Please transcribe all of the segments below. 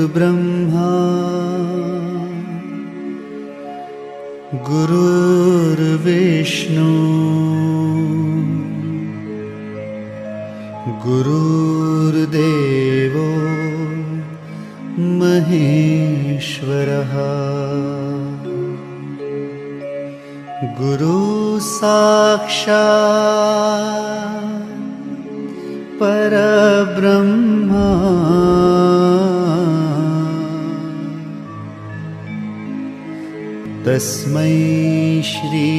गुरुर्ब्रह्मा गुरुर्विष्णु गुरुर्देवो महेश्वरः गुरु साक्षात् परब्रह्मा तस्मै श्री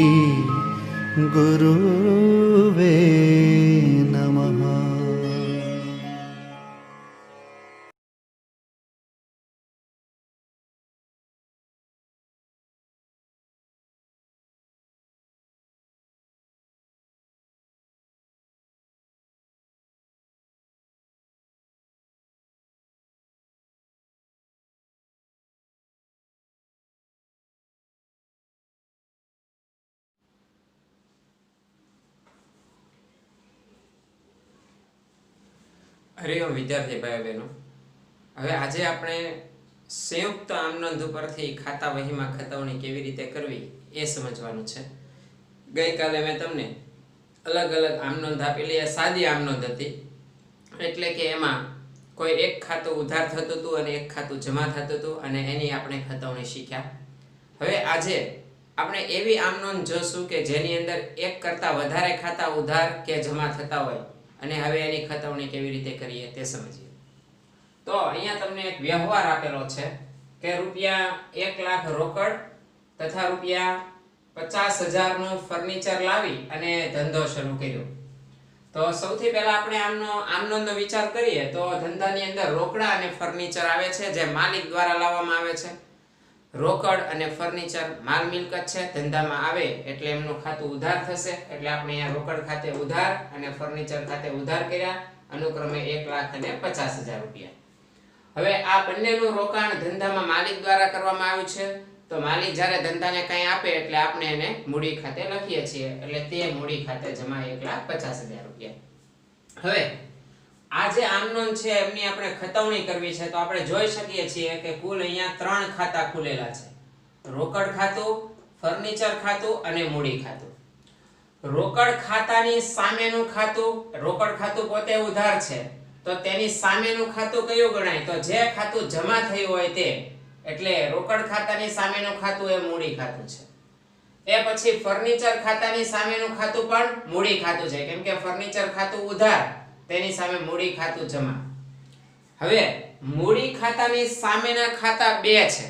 गुरुवे नमः। હરિઓમ વિદ્યાર્થી ભાઈ બહેનો, હવે આજે આપણે સંયુક્ત આમનોંધ ઉપરથી ખાતા વહીમાં ખતવણી કેવી રીતે કરવી એ સમજવાનું છે. ગઈકાલે મેં તમને અલગ અલગ આમનોંધ આપેલી. એ સાદી આમનોંધ હતી, એટલે કે એમાં કોઈ એક ખાતું ઉધાર થતું હતું અને એક ખાતું જમા થતું હતું અને એની આપણે ખતવણી શીખ્યા. હવે આજે આપણે એવી આમનોંધ જોશું કે જેની અંદર એક કરતાં વધારે ખાતા ઉધાર કે જમા થતા હોય અને હવે એની ખતવણી કેવી રીતે કરીએ તે સમજીએ. તો અહીંયા તમને એક વ્યવહાર આપેલો છે કે ₹1 લાખ રોકડ તથા ₹50,000 નું ફર્નિચર લાવી અને ધંધો શરૂ કર્યો. તો સૌથી પહેલા આપણે આમનોંધનો વિચાર કરીએ તો ધંધાની અંદર રોકડા અને ફર્નિચર આવે છે, જે માલિક દ્વારા લાવવામાં આવે છે. રોકડ અને ફર્નિચર માલ મિલકત છે, ધંધામાં આવે એટલે એમનું ખાતું ઉધાર થશે. એટલે આપણે અહીંયા રોકડ ખાતે ઉધાર અને ફર્નિચર ખાતે ઉધાર કર્યા, અનુક્રમે 1 લાખ અને 50,000 રૂપિયા. હવે આ બંનેનું રોકાણ ધંધામાં માલિક દ્વારા કરવામાં આવ્યું છે. તો માલિક જ્યારે ધંધાને કંઈ આપે એટલે આપણે એને મૂડી ખાતે લખીએ છીએ, એટલે તે મૂડી ખાતે જમા 1,50,000 રૂપિયા. હવે આ જે આમનોંધ છે એમની આપણે ખતવણી કરવી છે. તો આપણે જોઈ શકીએ છીએ કે કુલ અહીંયા 3 ખાતા ખુલેલા છે: રોકડ ખાતું, ફર્નિચર ખાતું અને મૂડી ખાતું. રોકડ ખાતાની સામેનું ખાતું, રોકડ ખાતું પોતે ઉધાર છે તો તેની સામેનું ખાતું કયું ગણાય? તો જે ખાતું જમા થયું હોય તે, એટલે રોકડ ખાતાની સામેનું ખાતું એ મૂડી ખાતું છે. એ પછી ફર્નિચર ખાતાની સામેનું ખાતું પણ મૂડી ખાતું છે, કેમ કે ફર્નિચર ખાતું ઉધાર, તેની સામે મૂડી ખાતું જમા. હવે મૂડી ખાતાની સામેના ખાતા બે છે.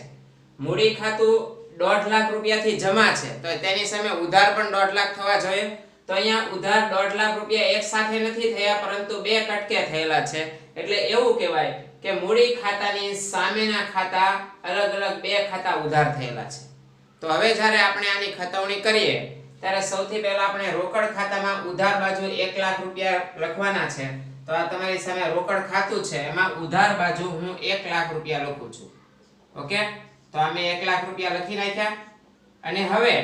મૂડી ખાતું 1.5 લાખ રૂપિયાથી જમા છે તો તેની સામે ઉધાર પણ 1.5 લાખ થવા જોઈએ. તો અહીંયા ઉધાર 1.5 લાખ રૂપિયા એક સાથે નથી થયા, પરંતુ બે કટકે થયેલા છે. એટલે એવું કહેવાય કે મૂડી ખાતાની સામેના ખાતા અલગ અલગ બે ખાતા ઉધાર થયેલા છે. તો હવે જ્યારે આપણે આની ખતવણી કરીએ ત્યારે સૌથી પહેલા આપણે રોકડ ખાતામાં ઉધાર બાજુ 1 લાખ રૂપિયા લખવાના છે. તો આ તમારી સામે રોકડ ખાતું છે, એમાં ઉધાર બાજુ હું 1 લાખ રૂપિયા લખું છું. ઓકે, તો આ મેં 1 લાખ રૂપિયા લખી નાખ્યા. અને હવે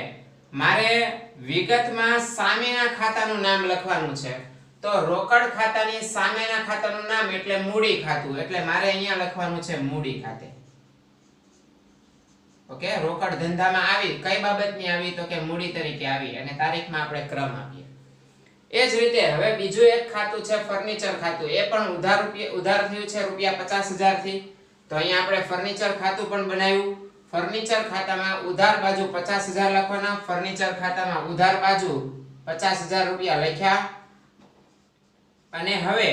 મારે વિગતમાં સામેના ખાતાનું નામ લખવાનું છે. તો રોકડ ખાતાની સામેના ખાતાનું નામ એટલે મૂડી ખાતું, એટલે મારે અહીંયા લખવાનું છે મૂડી ખાતે. ઓકે, રોકડ ધંધામાં આવી કઈ બાબતની આવી? તો કે મૂડી તરીકે આવી, અને તારીખમાં આપણે ક્રમ આપીએ. એ જ રીતે હવે બીજું એક ખાતું છે ફર્નિચર ખાતું. એ પણ ઉધાર થયું છે ₹50,000 થી. તો અહીંયા આપણે ફર્નિચર ખાતું પણ બનાવ્યું. ફર્નિચર ખાતામાં ઉધાર બાજુ 50,000 લખવાના, ફર્નિચર ખાતામાં ઉધાર બાજુ 50,000 રૂપિયા લખ્યા. અને હવે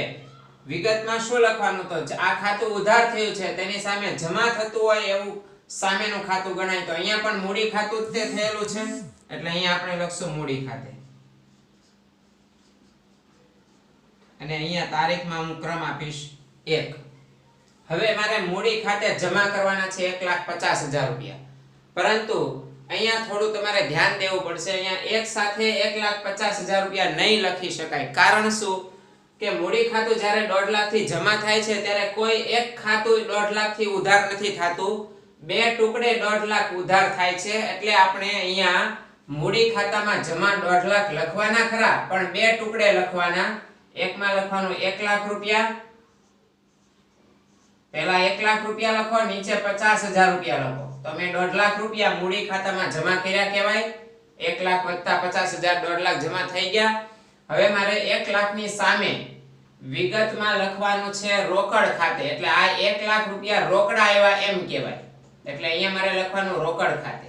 વિગતમાં શું લખવાનું? તો આ ખાતું ઉધાર થયું છે તેની સામે જમા થતું હોય એવું સામેનું ખાતું ગણાય. તો અહીંયા પણ મૂડી ખાતું જ તે થયેલું છે, એટલે અહીંયા આપણે લખશું મૂડી ખાતે. અને અહીંયા તારીખમાં હું ક્રમ આપીશ 1. હવે મારે મૂડી ખાતે જમા કરવાના છે 1,50,000 રૂપિયા. પરંતુ અહીંયા થોડું તમારે ધ્યાન દેવું પડશે. અહીંયા એક સાથે 1,50,000 રૂપિયા નહીં લખી શકાય. કારણ શું? કે મૂડી ખાતું જ્યારે 1.5 લાખ થી જમા થાય છે ત્યારે કોઈ એક ખાતું 1.5 લાખ થી ઉધાર નથી થતું, બે ટુકડે 1.5 લાખ ઉધાર થાય છે. એટલે આપણે અહીંયા મૂડી ખાતામાં જમા 1.5 લાખ લખવાના ખરા, પણ બે ટુકડે લખવાના. એકમાં લખવાનું 1 લાખ રૂપિયા પહેલા 1 લાખ રૂપિયા લખો, નીચે 50,000 રૂપિયા લખો. તો મેં 1.5 લાખ રૂપિયા મૂડી ખાતામાં જમા કર્યા કહેવાય. 1 લાખ વત્તા 50,000 1.5 લાખ જમા થઈ ગયા. હવે મારે 1 લાખની સામે વિગતમાં લખવાનું છે રોકડ ખાતે. એટલે આ 1 લાખ રૂપિયા રોકડા આવ્યા એમ કહેવાય. એટલે અહીંયા મારે લખવાનું રોકડ ખાતે.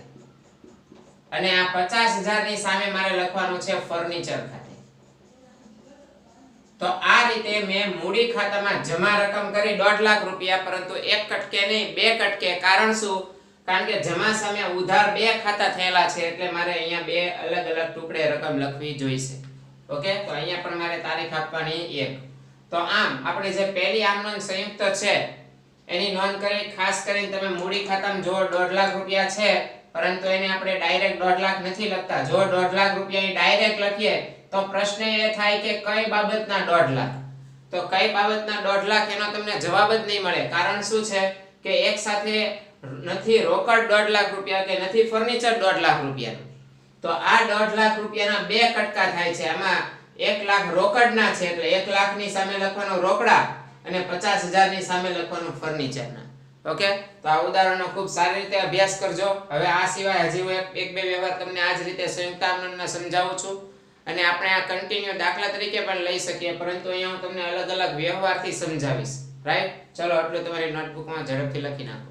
અને આ 50,000 ની સામે મારે લખવાનું છે ફર્નિચર ખાતે. તો આ રીતે મેં મૂડી ખાતામાં જમા રકમ કરી 1.5 લાખ રૂપિયા, પરંતુ એક કટકે નહીં, બે કટકે. કારણ શું? કારણ કે જમા સામે ઉધાર બે ખાતા થયેલા છે, એટલે મારે અહીંયા બે અલગ અલગ ટુકડે રકમ લખવી જોઈશે. ઓકે, તો અહીંયા પણ મારે તારીખ આપવાની 1. તો આમ આપણે જે પહેલી આમ નોંધ સંયુક્ત છે એની નોંધ કરી. ખાસ કરીને તમે મૂડી ખાતામાં જો 1.5 લાખ રૂપિયા છે, પરંતુ એને આપણે ડાયરેક્ટ 1.5 લાખ નથી લખતા. જો 1.5 લાખ રૂપિયા ડાયરેક્ટ લખીએ તો પ્રશ્ન એ થાય કે કઈ બાબતના 1.5 લાખ. તો કઈ બાબતના 1.5 લાખ એનો તમને જવાબ જ નહીં મળે. કારણ શું છે કે એક સાથે નથી રોકડ 1.5 લાખ રૂપિયા કે નથી ફર્નિચર 1.5 લાખ રૂપિયાનું. તો આ 1.5 લાખ રૂપિયાના બે કટકા થાય છે. આમાં 1 લાખ રોકડના છે, એટલે 1 લાખની સામે લખવાનું રોકડા અને 50,000 ની સામે લખવાનું ફર્નિચરના. ઓકે, તો આ ઉદાહરણનો ખૂબ સારી રીતે અભ્યાસ કરજો. હવે આ સિવાય હજી હું એક બે વ્યવહાર તમને આ જ રીતે સંયુક્ત આમનોંધના સમજાવું છું, અને આપણે આ કન્ટિન્યુ દાખલા તરીકે પણ લઈ શકીએ, પરંતુ અહીંયા હું તમને અલગ અલગ વ્યવહારથી સમજાવીશ. રાઈટ? ચલો, આટલું તમારી નોટબુકમાં ઝડપથી લખી નાખો.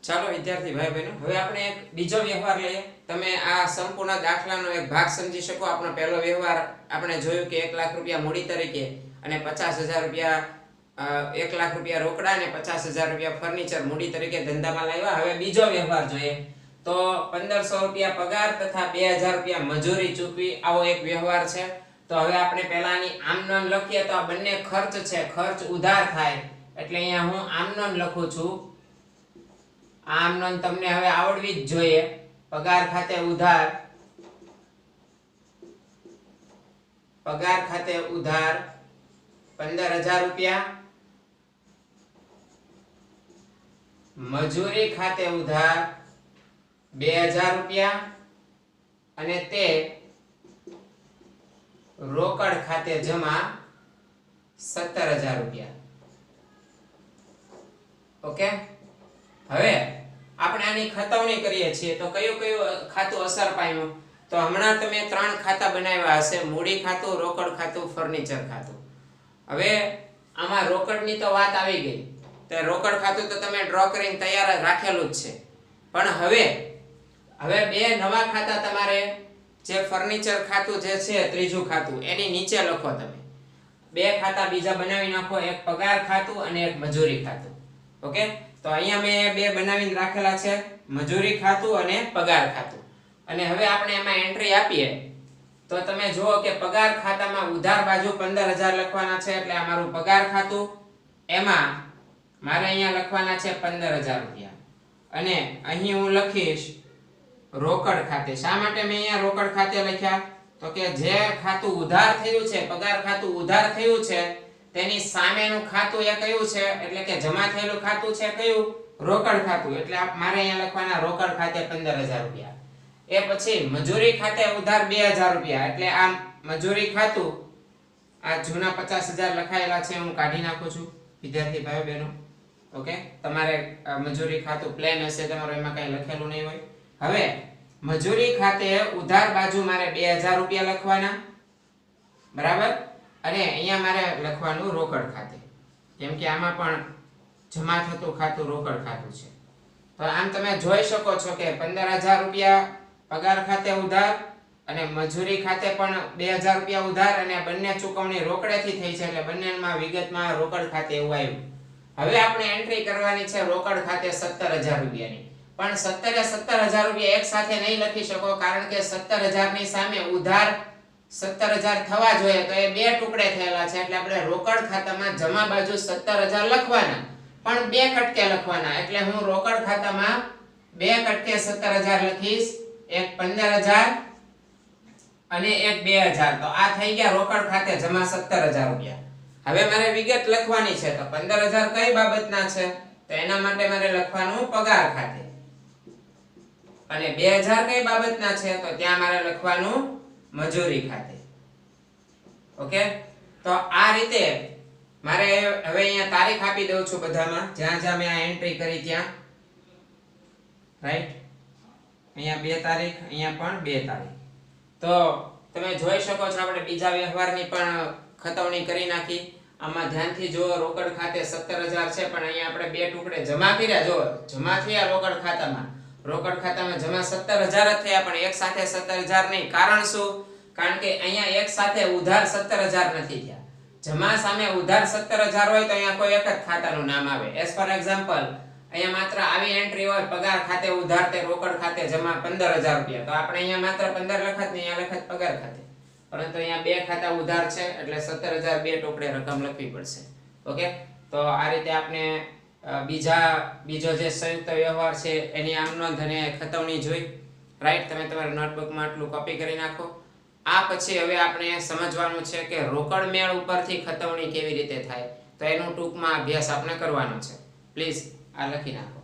ચાલો વિદ્યાર્થી ભાઈ બહેનો, હવે આપણે એક બીજો વ્યવહાર લઈએ. તમે આ સંપૂર્ણ દાખલાનો એક ભાગ સમજી શકો. આપણો પહેલો વ્યવહાર આપણે જોયું કે 1 લાખ રૂપિયા મૂડી તરીકે અને 50,000 રૂપિયા 1 લાખ રૂપિયા રોકડા અને 50,000 રૂપિયા ફર્નિચર મૂડી તરીકે ધંધામાં લાવ્યા. હવે બીજો વ્યવહાર જોઈએ તો 1,500 રૂપિયા પગાર તથા 2,000 રૂપિયા મજૂરી ચૂકવી, આવો એક વ્યવહાર છે. તો હવે આપણે પહેલાની આમ નોંધ લખીએ તો આ બંને ખર્ચ છે, ખર્ચ ઉધાર થાય, એટલે અહીંયા હું આમ નોંધ લખું છું. આમ નોંધ તમને હવે આવડવી જ જોઈએ. પગાર ખાતે ઉધાર, પગાર ખાતે ઉધાર 15,000 રૂપિયા, મજૂરી ખાતે ઉધાર 2,000 રૂપિયા, અને તે રોકડ ખાતે જમા 17,000 રૂપિયા. ઓકે, હવે આપણે આની ખતવણી કરીએ છીએ તો કયું કયું ખાતું અસર પામ્યું? તો હમણાં તમે 3 ખાતા બનાવ્યા હશે: મૂડી ખાતું, રોકડ ખાતું, ફર્નિચર ખાતું. હવે આમાં રોકડની તો વાત આવી ગઈ, તો રોકડ ખાતું તો તમે ડ્રો કરીને તૈયાર જ રાખેલું જ છે. પણ હવે બે નવા ખાતા તમારે, જે ફર્નિચર ખાતું જે છે ત્રીજું ખાતું, એની નીચે લખો. તમે બે ખાતા બીજા બનાવી નાખો, એક પગાર ખાતું અને એક મજૂરી ખાતું. ઓકે, તો અહીંયા મેં બે બનાવીને રાખેલા છે, મજૂરી ખાતું અને પગાર ખાતું. અને હવે આપણે એમાં એન્ટ્રી આપીએ તો તમે જુઓ કે પગાર ખાતામાં ઉધાર બાજુ 15,000 લખવાના છે, એટલે આ મારું પગાર ખાતું. એમાં મારે અહીંયા લખવાના છે 15,000 રૂપિયા, અને અહીં હું લખીશ રોકડ ખાતે. શા માટે મેં અહીંયા રોકડ ખાતે લખ્યા? તો કે જે ખાતું ઉધાર થયું છે, પગાર ખાતું ઉધાર થયું છે, તેની સામેનું ખાતું એ કયું છે? એટલે કે જમા થયેલું ખાતું છે કયું? રોકડ ખાતું. એટલે મારે અહીંયા લખવાના રોકડ ખાતે 15,000 રૂપિયા. એ પછી મજૂરી ખાતે ઉધાર 2,000 રૂપિયા, એટલે આ મજૂરી ખાતું, આ જૂના 50,000 લખાયેલા છે હું કાઢી નાખું છું વિદ્યાર્થી ભાઈઓ બહેનો. ઓકે, તમારે મજૂરી ખાતું પ્લેન હશે તમારું, એમાં કઈ લખેલું નહીં હોય. હવે મજૂરી ખાતે ઉધાર બાજુ મારે 2,000 રૂપિયા લખવાના, બરાબર. અને અહીંયા મારે લખવાનું રોકડ ખાતે, કેમ કે આમાં પણ જમા થતું ખાતું રોકડ ખાતું છે. તો આમ તમે જોઈ શકો છો કે 15,000 રૂપિયા પગાર ખાતે ઉધાર અને મજૂરી ખાતે પણ 2,000 રૂપિયા ઉધાર, અને બંને ચૂકવણી રોકડેથી થઈ છે, એટલે બંનેમાં વિગતમાં રોકડ ખાતે એવું આવ્યું. હવે આપણે એન્ટ્રી કરવાની છે રોકડ ખાતે 17,000 રૂપિયાની. પણ 17,000 રૂપિયા એક સાથે નહીં લખી શકો, કારણ કે 17,000 ની સામે ઉધાર 17,000 થવા જોઈએ, તો એ બે ટુકડે થયેલા છે, એટલે આપણે રોકડ ખાતામાં જમા બાજુ 17,000 લખવાના, પણ બે કટકે લખવાના. એટલે હું રોકડ ખાતામાં બે કટકે 17,000 લખીશ, એક 15,000 અને એક 2,000. તો આ થઈ ગયા રોકડ ખાતે જમા 17,000 રૂપિયા. હવે મારે વિગત લખવાની છે, તો 15,000 કઈ બાબતના છે? તો એના માટે મારે લખવાનું પગાર ખાતે. અને 2000 કઈ બાબતના છે તો ત્યાં મારે લખવાનું મજૂરી ખાતે. ઓકે, તો આ રીતે મારે હવે અહીંયા તારીખ આપી દઉં છું બધામાં, જ્યાં જ્યાં મેં આ એન્ટ્રી કરી ત્યાં. રાઈટ, અહીંયા 2 તારીખ, અહીંયા પણ 2 તારીખ. તો તમે જોઈ શકો છો આપણે બીજા વ્યવહારની પણ ખતવણી કરી નાખી. આમાં ધ્યાનથી જો રોકડ ખાતે 17000 છે, પણ અહીંયા આપણે 2 ટુકડે જમા કર્યા. જો જમા થયા રોકડ ખાતામાં જમા 17000 જ થયા, પણ એક સાથે 17000 નહીં. કારણ શું? કારણ કે અહીંયા એક સાથે ઉધાર 17000 નથી થયા. જમા સામે ઉધાર 17000 હોય તો અહીંયા કોઈ એક જ ખાતાનું નામ આવે. એઝ ફોર એક્ઝામ્પલ અહીંયા માત્ર આવી એન્ટ્રી હોય, પગાર ખાતે ઉધાર તે રોકડ ખાતે જમા 15000 રૂપિયા, તો આપણે અહીંયા માત્ર 15 લખત ને અહીંયા લખત પગાર ખાતે. પરંતુ અહીંયા 2 ખાતા ઉધાર છે એટલે 17000 2 ટુકડે રકમ લખવી પડશે. ઓકે, તો આ રીતે આપણે બીજો જે સંયુક્ત વ્યવહાર છે એની આમ નોંધ અને ખતવણી જોઈ. રાઈટ, તમે તમારા નોટબુકમાં આટલું કોપી કરી નાખો. આ પછી હવે આપણે સમજવાનું છે કે રોકડ મેળ ઉપરથી ખતવણી કેવી રીતે થાય, તો એનું ટૂંકમાં અભ્યાસ આપણે કરવાનો છે. પ્લીઝ આ લખી નાખો.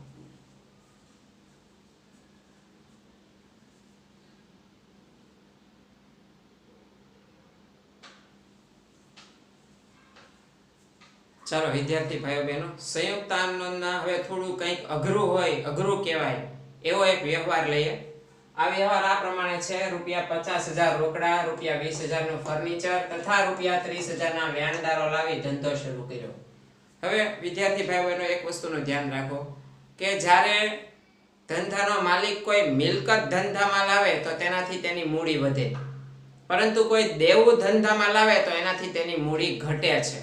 ચાલો વિદ્યાર્થી ભાઈઓ બહેનો, સંયુક્ત આમ નોંધના હવે થોડું કંઈક અઘરું હોય, અઘરું કહેવાય એવો એક વ્યવહાર લઈએ. આ વ્યવહાર આ પ્રમાણે છે: ₹50,000 રોકડા, ₹20,000 નું ફર્નિચર તથા ₹30,000 ના લેણદારો લાવી ધંધો શરૂ કર્યો. હવે વિદ્યાર્થી ભાઈઓ બહેનો એક વસ્તુનું ધ્યાન રાખો કે જ્યારે ધંધાનો માલિક કોઈ મિલકત ધંધામાં લાવે તો તેનાથી તેની મૂડી વધે, પરંતુ કોઈ દેવું ધંધામાં લાવે તો એનાથી તેની મૂડી ઘટે છે.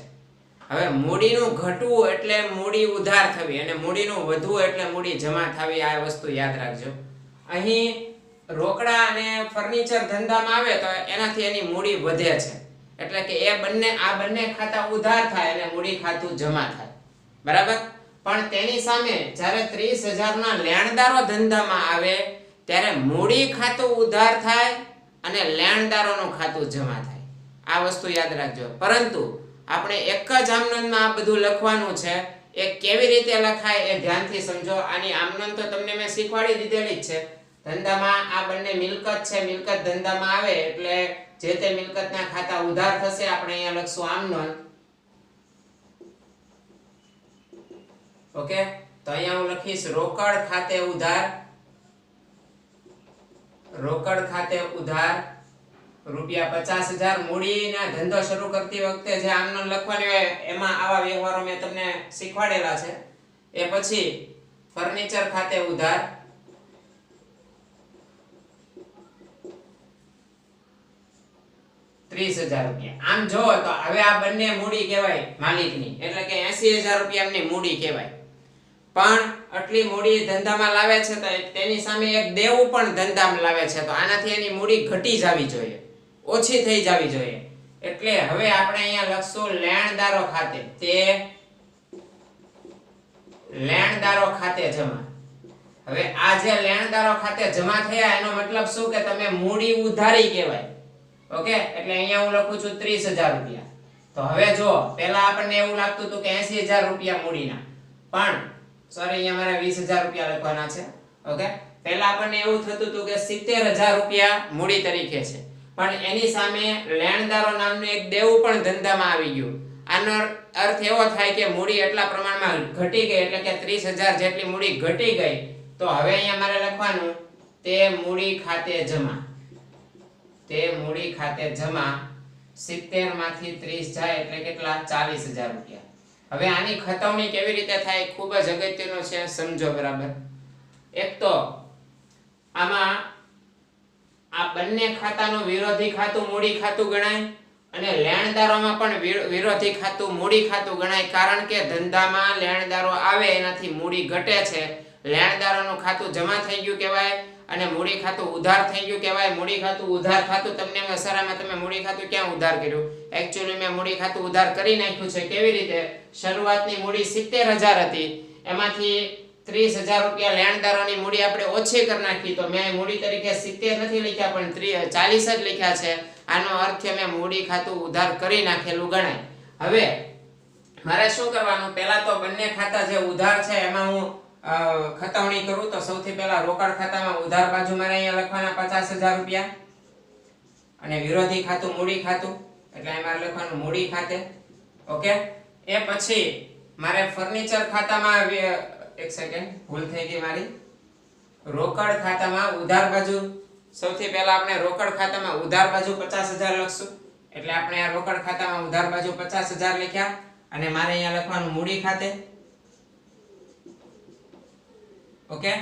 હવે મૂડીનું ઘટવું એટલે મૂડી ઉધાર થવી, અને મૂડીનું વધવું એટલે મૂડી જમા થવી. આ વસ્તુ યાદ રાખજો. અહીં રોકડા અને ફર્નિચર ધંધામાં આવે તો એનાથી એની મૂડી વધે છે, એટલે કે આ બંને ખાતા ઉધાર થાય અને મૂડી ખાતું જમા થાય. બરાબર, પણ તેની સામે જ્યારે 30,000 ના લેણદારો ધંધામાં આવે ત્યારે મૂડી ખાતું ઉધાર થાય અને લેણદારોનું ખાતું જમા થાય. આ વસ્તુ યાદ રાખજો. પરંતુ આપણે એક જ આમનોંધમાં આ બધું લખવાનું છે. એ કેવી રીતે લખાય એ ધ્યાનથી સમજો. આની આમનોંધ તો તમને મેં શીખવાડી દીધેલી જ છે. ધંધામાં આ બંને મિલકત છે, મિલકત ધંધામાં આવે એટલે જે તે મિલકતના ખાતા ઉધાર થશે. આપણે અહીંયા લખશું આમનોંધ. ઓકે, તો અહીંયા હું લખીશ રોકડ ખાતે ઉધાર, રોકડ ખાતે ઉધાર ₹50,000. મૂડીના ધંધો શરૂ કરતી વખતે જે આમનોંધ લખવાની હોય એમાં આવા વ્યવહારો મેં તમને શીખવાડેલા છે. એ પછી ફર્નિચર ખાતે ઉધાર, ₹30,000. આમ જો તો હવે આ બંને મૂડી કહેવાય માલિકની, એટલે કે 80,000 રૂપિયાની મૂડી કહેવાય. પણ આટલી મૂડી ધંધામાં લાવે છે તો તેની સામે એક દેવું પણ ધંધામાં લાવે છે, તો આનાથી એની મૂડી ઘટી જવી જોઈએ, ઓછી થઈ જવી જોઈએ. એટલે હવે આપણે અહીંયા લખશું લેણદારો ખાતે. તે લેણદારો ખાતે જમા. હવે આ જે લેણદારો ખાતે જમા થયા એનો મતલબ શું કે તમે મૂડી ઉધારી કહેવાય. ઓકે, એટલે અહીંયા હું લખું છું 30,000 રૂપિયા. તો હવે જો પહેલા આપણને એવું લાગતું હતું કે 80,000 રૂપિયા મૂડીના, પણ સોરી અહીંયા મારે 20,000 રૂપિયા લખવાના છે. ઓકે, પહેલા આપણને એવું થતું હતું કે 70,000 રૂપિયા મૂડી તરીકે છે, પણ એની સામે લેણદારો નામનું એક દેવું પણ ધંધામાં આવી ગયું. આનો અર્થ એવો થાય કે મૂડી એટલા પ્રમાણમાં ઘટી ગઈ, એટલે કે 30,000 જેટલી મૂડી ઘટી ગઈ. તો હવે અહીંયા મારે લખવાનું તે મૂડી ખાતે જમા. તે મૂડી ખાતે જમા 70 માંથી 30 જાય એટલે કેટલા? 40,000 રૂપિયા. હવે આની ખતવણી કેવી રીતે થાય ખૂબ જ અગત્યનું છે, સમજો બરાબર. એક તો આમાં આ બંને ખાતાનું વિરોધી ખાતું મૂડી ખાતું ગણાય, અને લેણદારોમાં પણ વિરોધી ખાતું મૂડી ખાતું ગણાય. કારણ કે ધંધામાં લેણદારો આવે એનાથી મૂડી ઘટે છે. લેણદારોનું ખાતું જમા થઈ ગયું કહેવાય અને મૂડી ખાતું ઉધાર થઈ ગયું કહેવાય. મૂડી ખાતું ઉધાર ખાતું તમને વસારામાં તમે મૂડી ખાતું ક્યાં ઉધાર કર્યું? એક્ચ્યુઅલી મેં મૂડી ખાતું ઉધાર કરી નાખ્યું છે. કેવી રીતે? શરૂઆતની મૂડી 70,000 હતી, એમાંથી 30,000 રૂપિયા લેણદારોની મૂડી આપણે ઓછી કરી નાખી, તો મેં મૂડી તરીકે 70 નથી લખ્યા પણ 40 જ લખ્યા છે. આનો અર્થ મેં મૂડી ખાતું ઉધાર કરી નાખેલું ગણાય. હવે મારે શું કરવાનું? પહેલા તો બંને ખાતા જે ઉધાર છે એમાં હું ખતવણી કરું તો સૌથી પહેલા રોકડ ખાતામાં ઉધાર બાજુ મારે અહીંયા લખવાના 50,000 રૂપિયા અને વિરોધી ખાતું મૂડી ખાતું એટલે અહીં મારે લખવાનું મૂડી ખાતે. ઓકે, એ પછી મારે ફર્નિચર ખાતામાં એક સેકન્ડ ભૂલ થઈ ગઈ મારી. રોકડ ખાતામાં ઉધાર બાજુ સૌથી પહેલા આપણે રોકડ ખાતામાં ઉધાર બાજુ 50,000 લખશું એટલે આપણે આ રોકડ ખાતામાં ઉધાર બાજુ 50,000 લખ્યા અને મારે અહીંયા લખવાનું મૂડી ખાતે. ઓકે,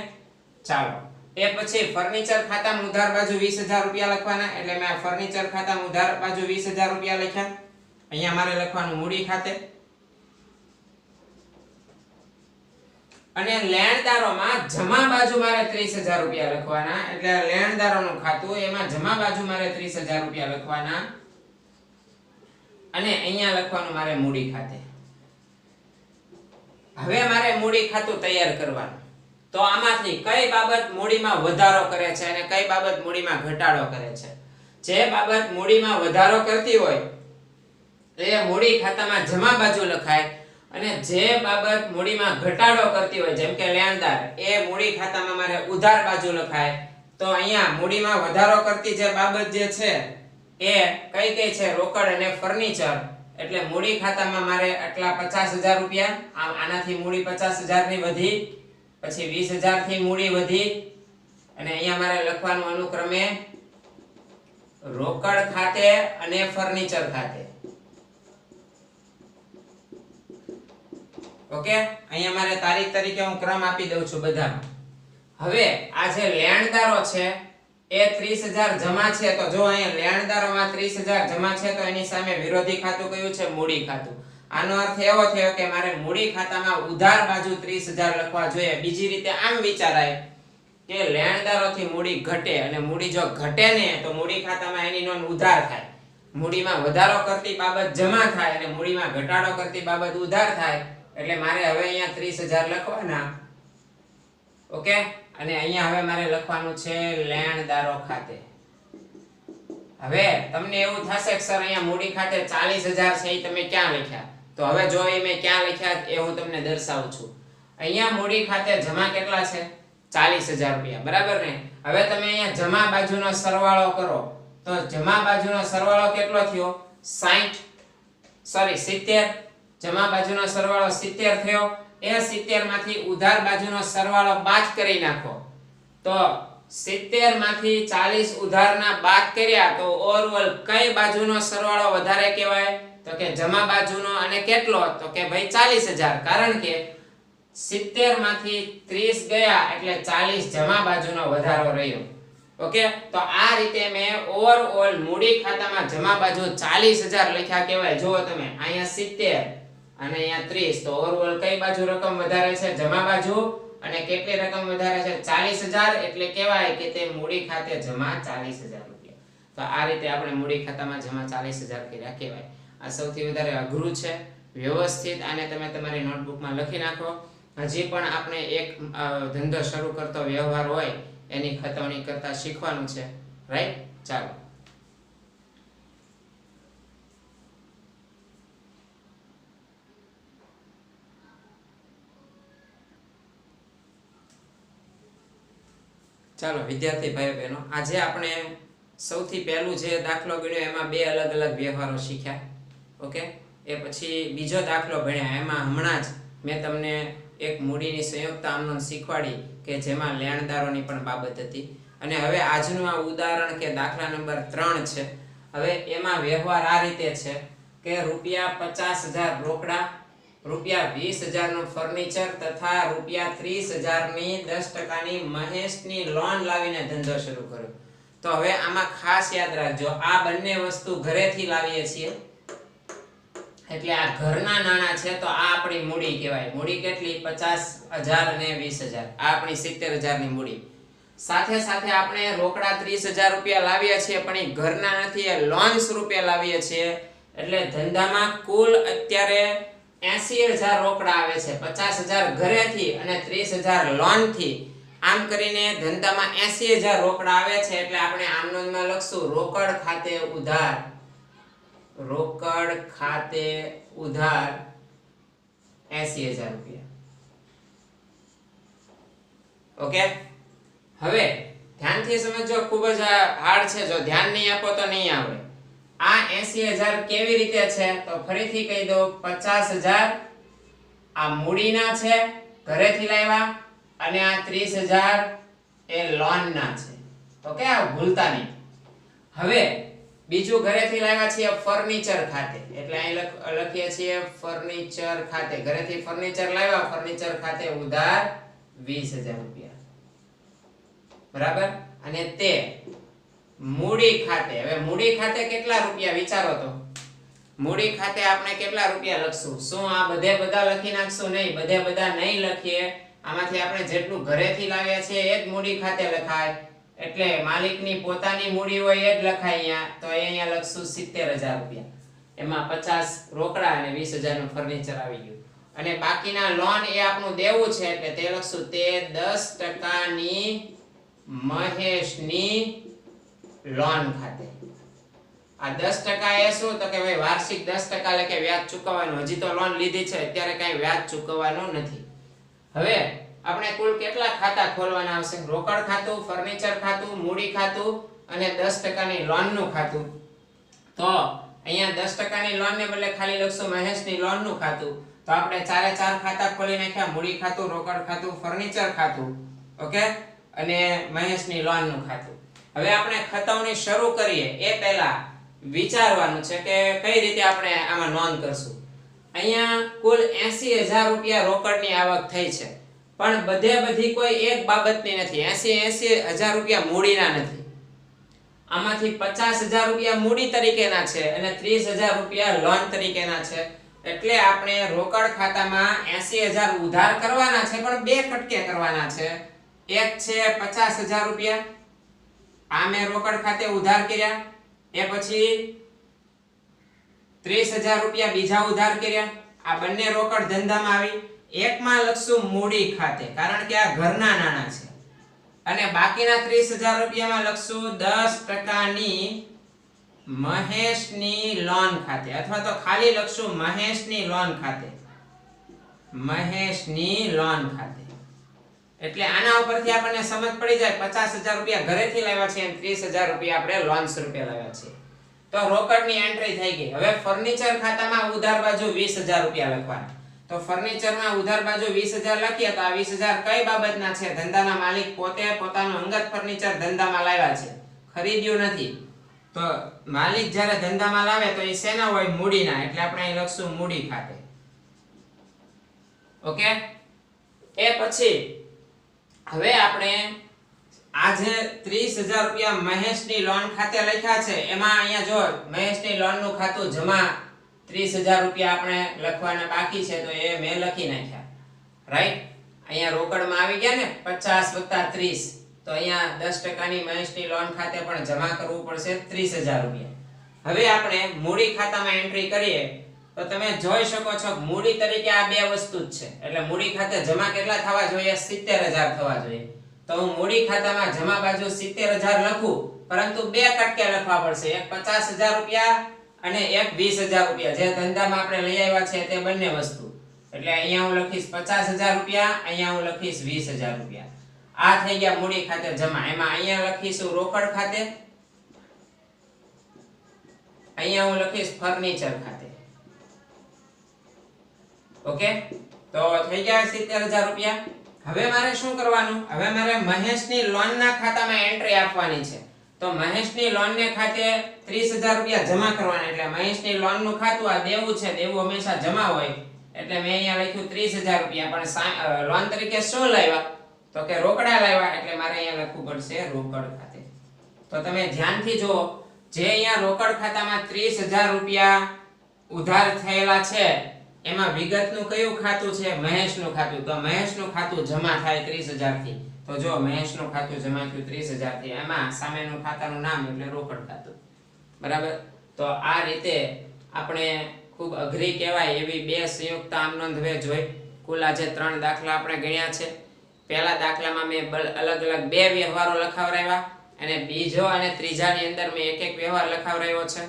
ચાલો. એ પછી ફર્નિચર ખાતામાં ઉધાર બાજુ 20,000 રૂપિયા લખવાના એટલે મેં ફર્નિચર ખાતામાં ઉધાર બાજુ 20,000 રૂપિયા લખ્યા. અહીંયા મારે લખવાનું મૂડી ખાતે. અને લેણદારોમાં જમા બાજુ મારે 30,000 રૂપિયા લખવાના એટલે લેણદારોનું ખાતું એમાં જમા બાજુ મારે 30,000 રૂપિયા લખવાના અને અહીંયા લખવાનું મારે મૂડી ખાતે. હવે મારે મૂડી ખાતું તૈયાર કરવાનું. તો આમાંથી કઈ બાબત મૂડીમાં વધારો કરે છે અને કઈ બાબત મૂડીમાં ઘટાડો કરે છે? જે બાબત મૂડીમાં વધારો કરતી હોય એ મૂડી ખાતામાં જમા બાજુ લખાય અને જે બાબત મૂડીમાં ઘટાડો કરતી હોય જેમ કે લેણદાર એ મૂડી ખાતામાં મારે ઉધાર બાજુ લખાય. તો અહીંયા મૂડીમાં વધારો કરતી જે બાબત જે છે એ કઈ છે? રોકડ અને ફર્નિચર. એટલે મૂડી ખાતામાં મારે આટલા 50,000 રૂપિયા આનાથી મૂડી 50,000 ની વધી પછી 20,000 થી મૂડી વધી અને અહીંયા મારે લખવાનું અનુક્રમે રોકડ ખાતે અને ફર્નિચર ખાતે. ઓકે, અહીંયા મારે તારીખ તરીકે હું ક્રમ આપી દઉં છું બધામાં. હવે આ જે લેણદારો છે એ 30,000 જમા છે તો જો અહીંયા લેણદારોમાં 30,000 જમા છે તો એની સામે વિરોધી ખાતું કયું છે? મૂડી ખાતું. આનો અર્થ એવો થયો કે મારે મૂડી ખાતામાં ઉધાર બાજુ 30,000 લખવા જોઈએ. બીજી રીતે આમ વિચારાય કે લેણદારોથી મૂડી ઘટે અને મૂડી જો ઘટે ને તો મૂડી ખાતામાં એની નોંધ ઉધાર થાય. મૂડીમાં વધારો કરતી બાબત જમા થાય અને મૂડીમાં ઘટાડો કરતી બાબત ઉધાર થાય. એટલે મારે હવે અહીંયા 30,000 લખવાના. ઓકે, અને અહીંયા હવે મારે લખવાનું છે લેણદારો ખાતે. હવે તમને એવું થશે કે સર અહીંયા મૂડી ખાતે 40,000 છે એ તમે ક્યાં લખ્યા? તો હવે જો એ મેં ક્યાં લખ્યા એ હું તમને દર્શાવું છું. અહીંયા મૂડી ખાતે જમા કેટલા છે? 40,000 રૂપિયા, બરાબર ને? હવે તમે અહીંયા જમા બાજુનો સરવાળો કરો તો જમા બાજુનો સરવાળો કેટલો થયો? 70. જમા બાજુનો સરવાળો 70 થયો. એ 70 માંથી ઉધાર બાજુનો સરવાળો બાદ કરી નાખો તો 70 માંથી 40 ઉધારના બાદ કર્યા તો ઓવરઓલ કઈ બાજુનો સરવાળો વધારે કહેવાય? તો કે જમા બાજુનો. અને કેટલો? તો કે ભાઈ 40,000. કારણ કે 70 માંથી 30 ગયા એટલે 40 જમા બાજુનો વધારો રહ્યો. ઓકે, તો આ રીતે મેં ઓવરઓલ મૂડી ખાતામાં જમા બાજુ 40,000 લખ્યા કહેવાય. જુઓ તમે અહીંયા 70 અને અહીંયા 30 તો ઓવરઓલ કઈ બાજુ રકમ વધારે છે? જમા બાજુ. અને કેટલી રકમ વધારે છે? 40,000. એટલે કહેવાય કે તે મૂડી ખાતે જમા 40,000 રૂપિયા. તો આ રીતે આપણે મૂડી ખાતામાં જમા 40,000 કર્યા કહેવાય. આ સૌથી વધારે અઘરું છે. વ્યવસ્થિત આને તમે તમારી નોટબુકમાં લખી નાખો. હજી પણ આપણે એક ધંધો શરૂ કરતો વ્યવહાર હોય એની ખતવણી કરતા શીખવાનું છે. રાઈટ? ચાલો. ચાલો વિદ્યાર્થી ભાઈઓ બહેનો, આજે આપણે સૌથી પહેલું જે દાખલો ગણ્યો એમાં બે અલગ અલગ વ્યવહારો શીખ્યા. ઓકે, એ પછી બીજો દાખલો ભણ્યા એમાં હમણાં જ મેં તમને એક મૂડીની સંયુક્ત આમનોંધ શીખવાડી કે જેમાં લેણદારોની પણ બાબત હતી. અને હવે આજનું આ ઉદાહરણ કે દાખલા નંબર 3 છે. હવે એમાં વ્યવહાર આ રીતે છે કે ₹50,000 રોકડા, ₹20,000 નું ફર્નિચર તથા ₹30,000 ની 10% મહેશની લોન લાવીને ધંધો શરૂ કર્યો. તો હવે આમાં ખાસ યાદ રાખજો, આ બંને વસ્તુ ઘરેથી લાવીએ છીએ એટલે આ ઘરના નાણાં છે તો આ આપણી મૂડી કહેવાય. મૂડી કેટલી? 50,000 અને 20,000. આ આપણી 70,000 ની મૂડી. સાથે સાથે આપણે રોકડા 30,000 રૂપિયા લાવીએ છીએ પણ એ ઘરના નથી, એ લોન સ્વરૂપે લાવીએ છીએ. એટલે ધંધામાં કુલ અત્યારે 80,000 રોકડા આવે છે. 50,000 ઘરેથી અને 30,000 લોન થી. આમ કરીને ધંધામાં 80,000 રોકડા આવે છે. એટલે આપણે આમ નોંધમાં લખશું રોકડ ખાતે ઉધાર. રોકડ ખાતે ઉધાર 80,000 રૂપિયા. ઓકે, હવે ધ્યાનથી સમજો, ખૂબ જ હાર્ડ છે, જો ધ્યાન નહીં આપો તો નહીં આવડે. આ 80,000 કેવી રીતે છે તો ફરીથી કહી દઉં, 50,000 આ મૂડીના છે, ઘરેથી લાવ્યા, અને આ 30,000 એ લોનના છે. ઓકે, આ ભૂલતા નહીં. હવે બીજું ઘરેથી લાવ્યા છીએ ફર્નિચર ખાતે, એટલે અહીં લખીએ છીએ ફર્નિચર ખાતે. ઘરેથી ફર્નિચર લાવ્યા, ફર્નિચર ખાતે ઉધાર 20,000 રૂપિયા, બરાબર. અને તે મૂડી ખાતે, હવે મૂડી ખાતે કેટલા રૂપિયા વિચારો તો. મૂડી ખાતે આપણે કેટલા રૂપિયા લખશું? શું આ બધા લખી નાખશું? નહીં, બધા નહીં લખીએ. આમાંથી આપણે જેટલું ઘરેથી લાવ્યા છે એ જ મૂડી ખાતે લખાય, એટલે માલિકની પોતાની મૂડી હોય એ જ લખાય અહીંયા. તો અહીંયા લખશું 70,000 રૂપિયા. એમાં 50 રોકડા અને 20,000 નું ફર્નિચર આવી ગયું. અને બાકીના લોન એ આપણું દેવું છે, એટલે તે લખશું તે 10%ની મહેશની લોન ખાતે. આ 10% એ શું તો કે ભાઈ વાર્ષિક 10% લેખે વ્યાજ ચૂકવવાનું. હજી તો લોન લીધી છે, અત્યારે કઈ વ્યાજ ચૂકવવાનું નથી. હવે આપણે કુલ કેટલા ખાતા ખોલવાના આવશે? રોકડ ખાતું, ફર્નિચર ખાતું, મૂડી ખાતું અને 10%ની લોનનું ખાતું. તો અહીંયા 10%ની લોનને બદલે ખાલી લખશું મહેશની લોનનું ખાતું. તો આપણે 4 ખાતા ખોલી નાખ્યા, મૂડી ખાતું, રોકડ ખાતું, ફર્નિચર ખાતું, ઓકે, અને મહેશની લોનનું ખાતું. હવે આપણે ખતવણી શરૂ કરીએ એ પહેલા વિચારવાનું છે કે કઈ રીતે આપણે આમાં નોંધ કરશું. અહીંયા કુલ 80,000 રૂપિયા રોકડની આવક થઈ છે, પણ બધી કોઈ એક બાબતની નથી. 80,000 રૂપિયા મૂડીના નથી. આમાંથી 50,000 રૂપિયા મૂડી તરીકેના છે અને 30,000 રૂપિયા લોન તરીકેના છે. એટલે આપણે રોકડ ખાતામાં 80,000 ઉધાર કરવાના છે, પણ બે કટકે કરવાના છે. એક છે 50,000 રૂપિયા, આ મેં રોકડ ખાતે ઉધાર કર્યા. એ પછી 30,000 રૂપિયા બીજા ઉધાર કર્યા. આ બંને રોકડ ધંધામાં આવી. એકમાં લખશું મૂડી ખાતે, કારણ કે આ ઘરના નાણાં છે. અને બાકીના 30,000 રૂપિયામાં લખશું 10%ની મહેશની લોન ખાતે, અથવા તો ખાલી લખશું મહેશની લોન ખાતે. મહેશની લોન ખાતે. એટલે આના ઉપરથી આપણને સમજ પડી જાય 50,000 રૂપિયા ઘરેથી લાવ્યા છે અને 30,000 રૂપિયા આપણે લોન સ્વરૂપે લાવ્યા છે. તો રોકડની એન્ટ્રી થઈ ગઈ. હવે ફર્નિચર ખાતામાં ઉધાર બાજુ 20,000 રૂપિયા લખવાના. તો ફર્નિચરમાં ઉધાર બાજુ 20,000 લખીએ તો આ 20,000 કઈ બાબતના છે? ધંધાના માલિક પોતે પોતાનું અંગત ફર્નિચર ધંધામાં લાવ્યા છે, ખરીદ્યું નથી. તો માલિક જ્યારે ધંધામાં લાવે તો એ શેના હોય? મૂડીના. એટલે આપણે અહીં લખશું મૂડી ખાતે. ઓકે, એ પછી હવે આપણે આ જે 30,000 રૂપિયા મહેશની લોન ખાતે લખ્યા છે, એમાં અહીંયા જો મહેશની લોનનું ખાતું જમા 30,000 રૂપિયા આપણે લખવાના બાકી છે, તો એ મેં લખી નાખ્યા. રાઈટ, અહીંયા રોકડમાં આવી ગયા ને 50 + 30, તો અહીંયા 10%ની મહેશની લોન ખાતે પણ જમા કરવું પડશે 30,000 રૂપિયા. હવે આપણે મૂડી ખાતામાં એન્ટ્રી કરીએ તો તમે જોઈ શકો છો મૂડી તરીકે આ બે વસ્તુ જ છે. એટલે મૂડી ખાતે જમા કેટલા થવા જોઈએ? 70,000 થવા જોઈએ. તો હું મૂડી ખાતામાં જમા બાજુ 70,000 લખું, પરંતુ બે કટકે લખવા પડશે. એક 50,000 રૂપિયા અને એક 20,000 રૂપિયા, જે ધંધામાં આપણે લઈ આવ્યા છે તે બંને વસ્તુ. એટલે અહીંયા હું લખીશ 50,000 રૂપિયા, અહીંયા હું લખીશ 20,000 રૂપિયા. આ થઈ ગયા મૂડી ખાતે જમા. એમાં અહીંયા લખીશું રોકડ ખાતે, અહીંયા હું લખીશ ફર્નિચર ખાતે. ઓકે, તો થઈ ગયા 70,000 રૂપિયા. હવે મારે શું કરવાનું? હવે મારે મહેશની લોનના ખાતામાં એન્ટ્રી આપવાની છે. તો મહેશની લોનને ખાતે 30,000 રૂપિયા જમા કરવાના. એટલે મહેશની લોનનું ખાતું આ દેવું છે, દેવું હંમેશા જમા હોય. એટલે મેં અહીંયા લખ્યું 30,000 રૂપિયા, પણ લોન તરીકે શું લાવ્યા? તો કે રોકડા લાવ્યા. એટલે મારે અહીંયા લખવું પડશે રોકડ ખાતે. તો તમે ધ્યાનથી જુઓ, જે અહીંયા રોકડ ખાતામાં 30,000 રૂપિયા ઉધાર થયેલા છે, એમાં વિગતનું કયું ખાતું છે? મહેશનું ખાતું. તો મહેશનું ખાતું જમા થાય 30,000 થી. તો જો મહેશનું ખાતું જમા થયું 30,000 થી, એમાં સામેનું ખાતાનું નામ એટલે રોકડ ખાતું. બરાબર. તો આ રીતે આપણે ખૂબ અઘરી કહેવાય એવી બે સંયુક્ત આમ નોંધ હવે જોઈ. કુલ આજે 3 દાખલા આપણે ગણ્યા છે. પહેલા દાખલામાં મેં અલગ અલગ બે વ્યવહારો લખાવરાવ્યા, અને બીજો અને ત્રીજાની અંદર મેં એક વ્યવહાર લખાવરાવ્યો છે.